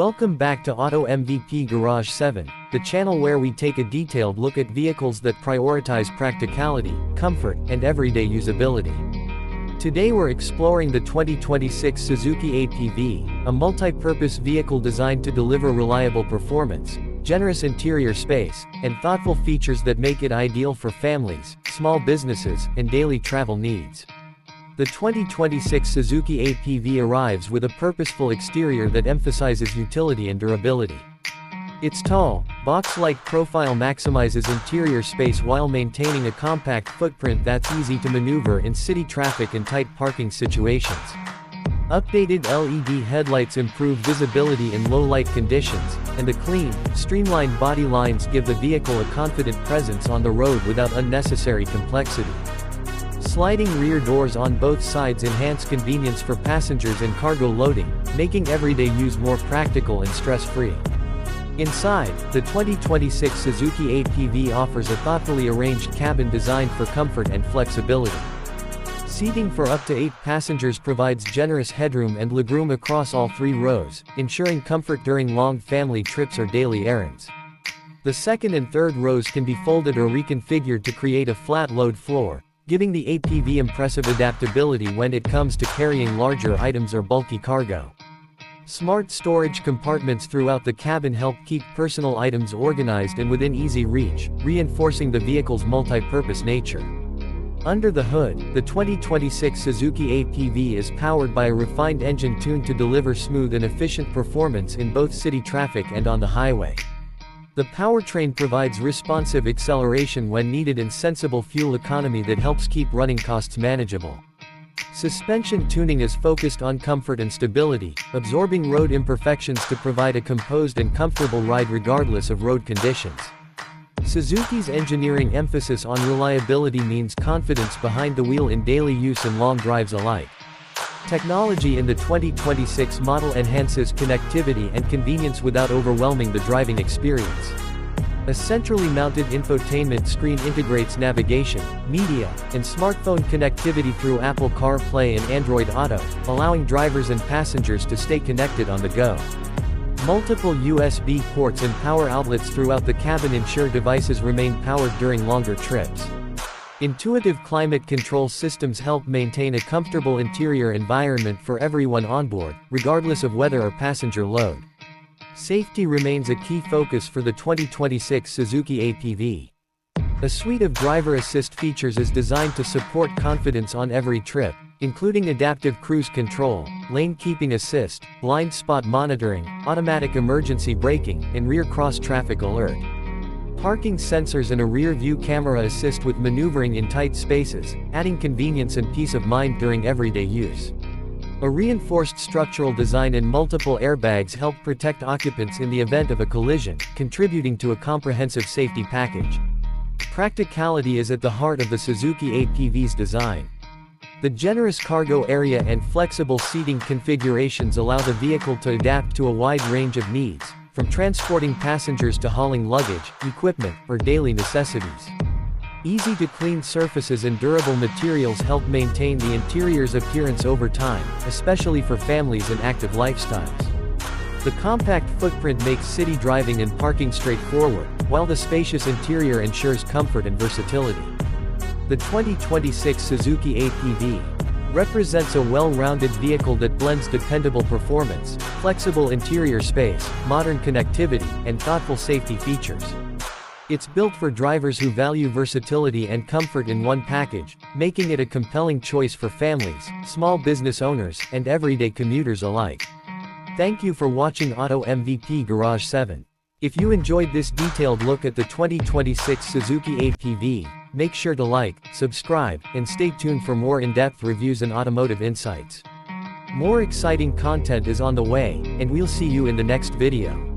Welcome back to Auto MVP Garage 7, the channel where we take a detailed look at vehicles that prioritize practicality, comfort, and everyday usability. Today we're exploring the 2026 Suzuki APV, a multi-purpose vehicle designed to deliver reliable performance, generous interior space, and thoughtful features that make it ideal for families, small businesses, and daily travel needs. The 2026 Suzuki APV arrives with a purposeful exterior that emphasizes utility and durability. Its tall, box-like profile maximizes interior space while maintaining a compact footprint that's easy to maneuver in city traffic and tight parking situations. Updated LED headlights improve visibility in low-light conditions, and the clean, streamlined body lines give the vehicle a confident presence on the road without unnecessary complexity. Sliding rear doors on both sides enhance convenience for passengers and cargo loading, making everyday use more practical and stress-free. Inside, the 2026 Suzuki APV offers a thoughtfully arranged cabin designed for comfort and flexibility. Seating for up to 8 passengers provides generous headroom and legroom across all 3 rows, ensuring comfort during long family trips or daily errands. The second and third rows can be folded or reconfigured to create a flat load floor, giving the APV impressive adaptability when it comes to carrying larger items or bulky cargo. Smart storage compartments throughout the cabin help keep personal items organized and within easy reach, reinforcing the vehicle's multi-purpose nature. Under the hood, the 2026 Suzuki APV is powered by a refined engine tuned to deliver smooth and efficient performance in both city traffic and on the highway. The powertrain provides responsive acceleration when needed and sensible fuel economy that helps keep running costs manageable. Suspension tuning is focused on comfort and stability, absorbing road imperfections to provide a composed and comfortable ride regardless of road conditions. Suzuki's engineering emphasis on reliability means confidence behind the wheel in daily use and long drives alike. Technology in the 2026 model enhances connectivity and convenience without overwhelming the driving experience. A centrally mounted infotainment screen integrates navigation, media, and smartphone connectivity through Apple CarPlay and Android Auto, allowing drivers and passengers to stay connected on the go. Multiple USB ports and power outlets throughout the cabin ensure devices remain powered during longer trips. Intuitive climate control systems help maintain a comfortable interior environment for everyone on board, regardless of weather or passenger load. Safety remains a key focus for the 2026 Suzuki APV. A suite of driver assist features is designed to support confidence on every trip, including adaptive cruise control, lane keeping assist, blind spot monitoring, automatic emergency braking, and rear cross-traffic alert. Parking sensors and a rear-view camera assist with maneuvering in tight spaces, adding convenience and peace of mind during everyday use. A reinforced structural design and multiple airbags help protect occupants in the event of a collision, contributing to a comprehensive safety package. Practicality is at the heart of the Suzuki APV's design. The generous cargo area and flexible seating configurations allow the vehicle to adapt to a wide range of needs, from transporting passengers to hauling luggage, equipment, or daily necessities. Easy-to-clean surfaces and durable materials help maintain the interior's appearance over time, especially for families and active lifestyles. The compact footprint makes city driving and parking straightforward, while the spacious interior ensures comfort and versatility. The 2026 Suzuki APV represents a well-rounded vehicle that blends dependable performance, flexible interior space, modern connectivity, and thoughtful safety features. It's built for drivers who value versatility and comfort in one package, making it a compelling choice for families, small business owners, and everyday commuters alike. Thank you for watching Auto MVP Garage 7. If you enjoyed this detailed look at the 2026 Suzuki APV, make sure to like, subscribe, and stay tuned for more in-depth reviews and automotive insights. More exciting content is on the way, and we'll see you in the next video.